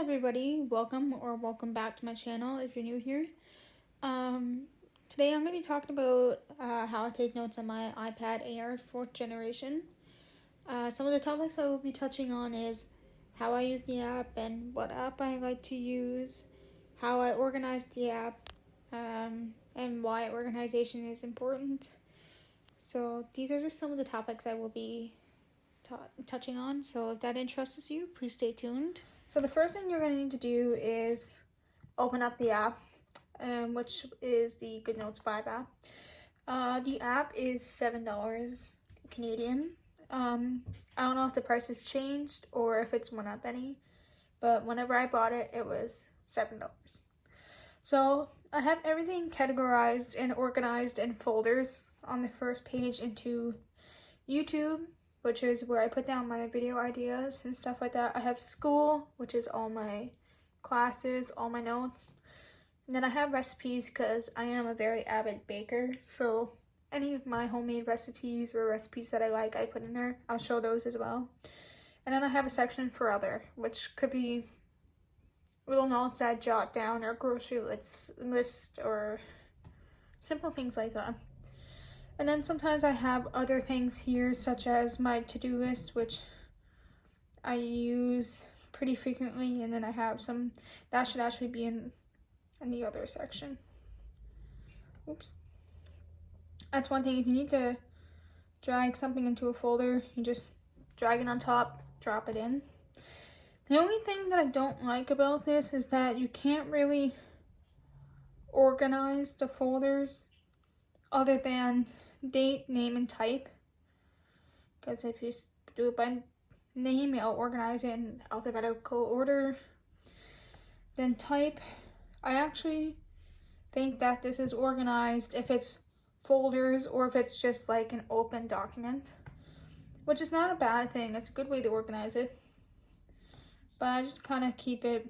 everybody, welcome back to my channel if you're new here. Today I'm going to be talking about how I take notes on my iPad Air 4th generation. Some of the topics I will be touching on is how I use the app and what app I like to use, how I organize the app, and why organization is important. So these are just some of the topics I will be touching on, so if that interests you, please stay tuned. So the first thing you're going to need to do is open up the app, which is the GoodNotes 5 app. The app is $7 Canadian. I don't know if the price has changed or if it's went up any, but whenever I bought it, it was $7. So I have everything categorized and organized in folders on the first page into YouTube, which is where I put down my video ideas and stuff like that. I have school, which is all my classes, all my notes. And then I have recipes because I am a very avid baker. So any of my homemade recipes or recipes that I like, I put in there. I'll show those as well. And then I have a section for other, which could be little notes that I jot down or grocery list or simple things like that. And then sometimes I have other things here, such as my to-do list, which I use pretty frequently. And then I have some that should actually be in the other section. Oops. That's one thing. If you need to drag something into a folder, you just drag it on top, drop it in. The only thing that I don't like about this is that you can't really organize the folders other than date, name, and type, because if you do it by name, it'll organize it in alphabetical order. Then type, I actually think that this is organized if it's folders or if it's just like an open document, which is not a bad thing. It's a good way to organize it, but I just kind of keep it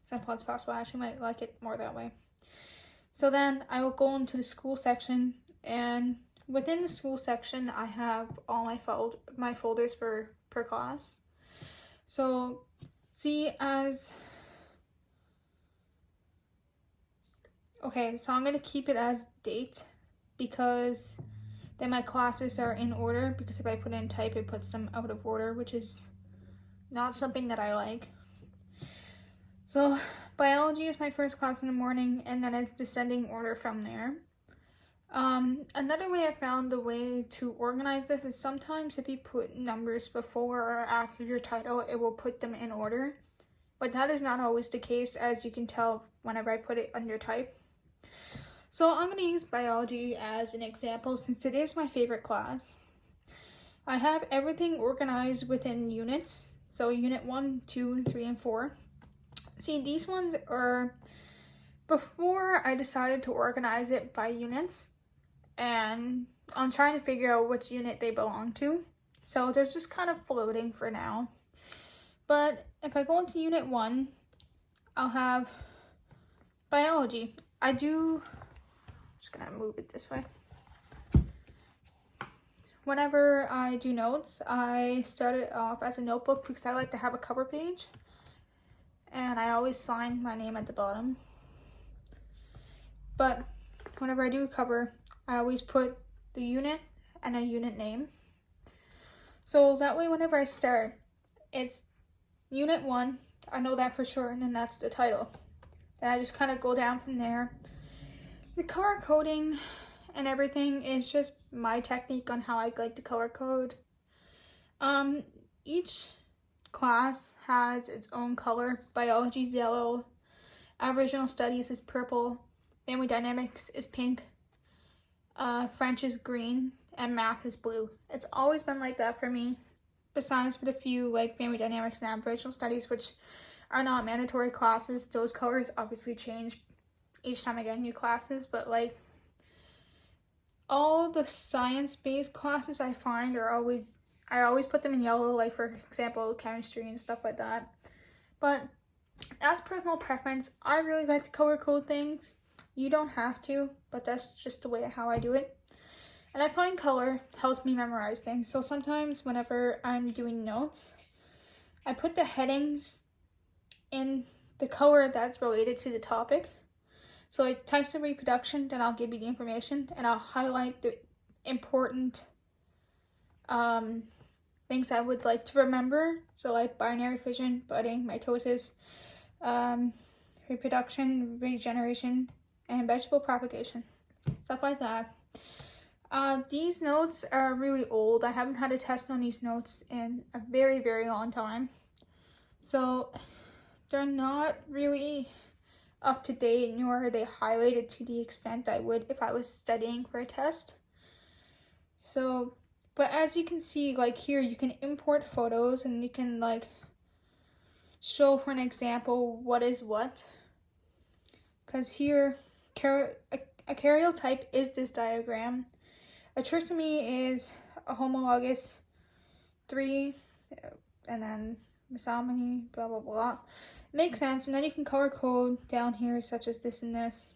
simple as possible. I actually might like it more that way. So then I will go into the school section, and within the school section I have all my folders per class. So see as okay, so I'm going to keep it as date because then my classes are in order, because if I put in type it puts them out of order, which is not something that I like. So biology is my first class in the morning, and then it's descending order from there. Another way I found the way to organize this is sometimes if you put numbers before or after your title, it will put them in order. But that is not always the case, as you can tell whenever I put it under type. So I'm going to use biology as an example since it is my favorite class. I have everything organized within units. So unit 1, 2, 3, and 4. See, these ones are before I decided to organize it by units, and I'm trying to figure out which unit they belong to. So they're just kind of floating for now. But if I go into unit 1, I'll have biology. Just gonna move it this way. Whenever I do notes, I start it off as a notebook because I like to have a cover page. And I always sign my name at the bottom. But whenever I do a cover, I always put the unit and a unit name. So that way whenever I start, it's unit 1, I know that for sure, and then that's the title. Then I just kind of go down from there. The color coding and everything is just my technique on how I like to color code. Each class has its own color. Biology is yellow, Aboriginal Studies is purple, Family Dynamics is pink, French is green, and Math is blue. It's always been like that for me, besides with a few like Family Dynamics and Aboriginal Studies, which are not mandatory classes. Those colors obviously change each time I get new classes, but like all the science-based classes I find are I always put them in yellow, like for example chemistry and stuff like that. But as personal preference, I really like to color code things. You don't have to, but that's just the way how I do it. And I find color helps me memorize things. So sometimes whenever I'm doing notes, I put the headings in the color that's related to the topic. So like types of reproduction, then I'll give you the information, and I'll highlight the important things I would like to remember. So like binary fission, budding, mitosis, reproduction, regeneration, and vegetable propagation, stuff like that. These notes are really old. I haven't had a test on these notes in a very, very long time. So they're not really up to date, nor are they highlighted to the extent I would if I was studying for a test. So, but as you can see, like here, you can import photos and you can like show for an example what is what. Because here, a karyotype is this diagram. A trisomy is a homologous 3, and then misomony, blah, blah, blah. Makes sense, and then you can color code down here, such as this and this.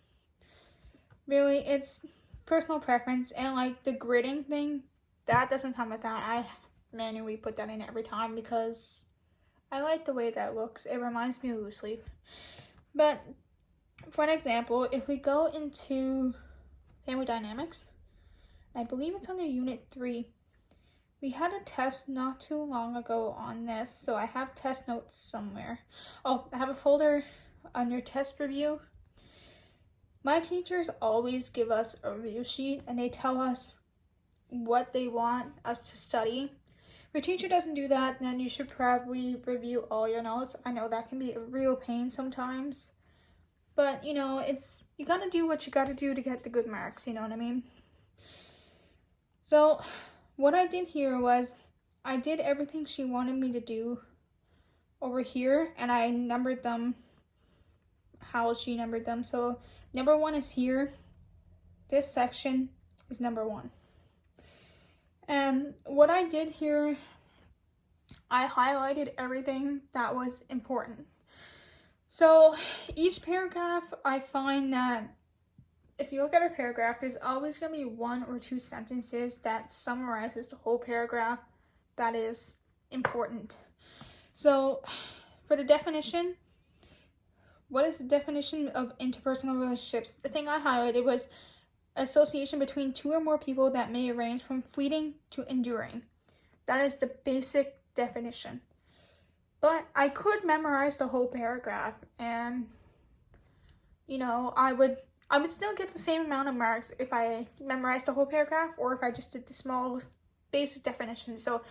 Really, it's personal preference, and like the gridding thing, that doesn't come with that. I manually put that in every time because I like the way that looks. It reminds me of loose leaf. But for an example, if we go into family dynamics, I believe it's under unit 3. We had a test not too long ago on this, so I have test notes somewhere. Oh, I have a folder under test review. My teachers always give us a review sheet and they tell us what they want us to study. If your teacher doesn't do that, then you should probably review all your notes. I know that can be a real pain sometimes, but you know, you gotta do what you gotta do to get the good marks, you know what I mean? So what I did here was I did everything she wanted me to do over here, and I numbered them how she numbered them. So number 1 is here. This section is number 1. And what I did here, I highlighted everything that was important. So each paragraph, I find that if you look at a paragraph, there's always going to be 1 or 2 sentences that summarizes the whole paragraph that is important. So for the definition, what is the definition of interpersonal relationships? The thing I highlighted was association between 2 or more people that may range from fleeting to enduring. That is the basic definition. But I could memorize the whole paragraph, and you know, I would still get the same amount of marks if I memorized the whole paragraph or if I just did the small basic definition. So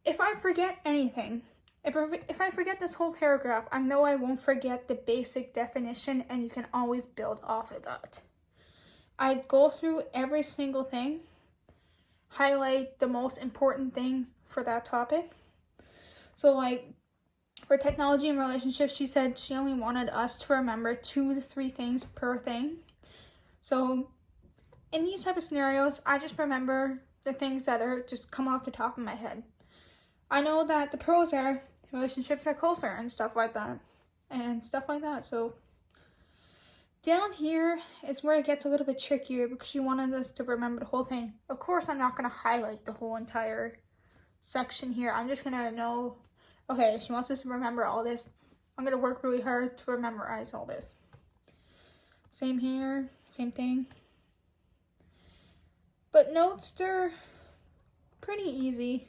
if I forget anything, if I forget this whole paragraph, I know I won't forget the basic definition, and you can always build off of that. I'd go through every single thing, highlight the most important thing for that topic. So like for technology and relationships, she said she only wanted us to remember 2 to 3 things per thing. So in these type of scenarios, I just remember the things that are just come off the top of my head. I know that the pros are relationships are closer and stuff like that. So down here is where it gets a little bit trickier because she wanted us to remember the whole thing. Of course, I'm not going to highlight the whole entire section here. I'm just going to know, okay, she wants us to remember all this. I'm going to work really hard to memorize all this. Same here, same thing. But notes, they're pretty easy.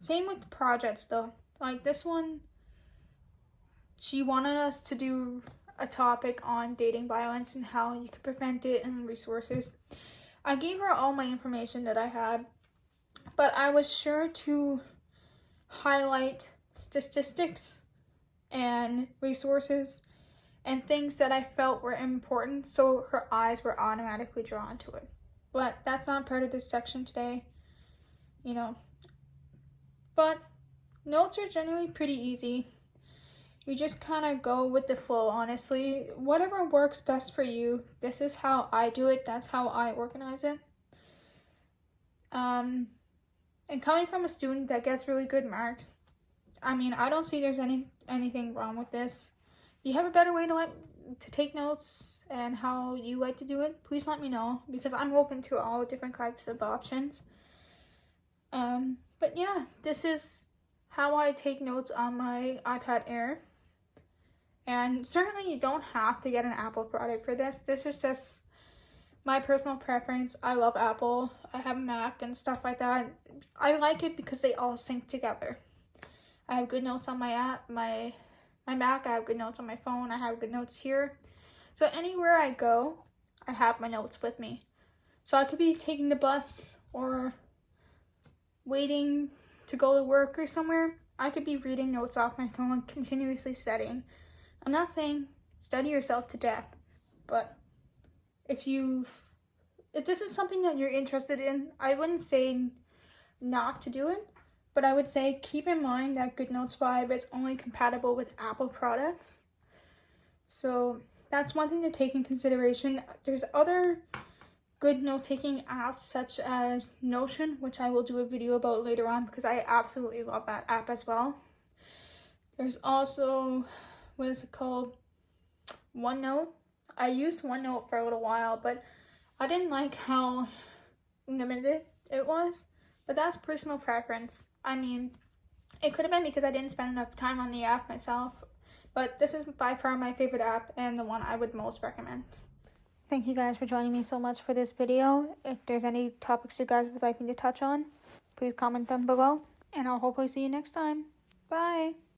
Same with the projects though. Like this one, she wanted us to do a topic on dating violence and how you could prevent it and resources. I gave her all my information that I had, but I was sure to highlight statistics and resources and things that I felt were important, so her eyes were automatically drawn to it. But that's not part of this section today, you know. But notes are generally pretty easy. You just kind of go with the flow, honestly. Whatever works best for you. This is how I do it. That's how I organize it. And coming from a student that gets really good marks, I mean, I don't see there's anything wrong with this. If you have a better way to take notes and how you like to do it, please let me know, because I'm open to all different types of options. But yeah, this is how I take notes on my iPad Air. And certainly you don't have to get an Apple product for this. This is just my personal preference. I love Apple. I have a Mac and stuff like that. I like it because they all sync together. I have GoodNotes on my app, my Mac. I have GoodNotes on my phone. I have GoodNotes here. So anywhere I go, I have my notes with me. So I could be taking the bus or waiting to go to work or somewhere. I could be reading notes off my phone, continuously studying. I'm not saying study yourself to death, but if this is something that you're interested in, I wouldn't say not to do it, but I would say keep in mind that GoodNotes 5 is only compatible with Apple products. So that's one thing to take in consideration. There's other good note-taking apps such as Notion, which I will do a video about later on because I absolutely love that app as well. There's also, what is it called? OneNote. I used OneNote for a little while, but I didn't like how limited it was. But that's personal preference. I mean, it could have been because I didn't spend enough time on the app myself. But this is by far my favorite app and the one I would most recommend. Thank you guys for joining me so much for this video. If there's any topics you guys would like me to touch on, please comment them below. And I'll hopefully see you next time. Bye!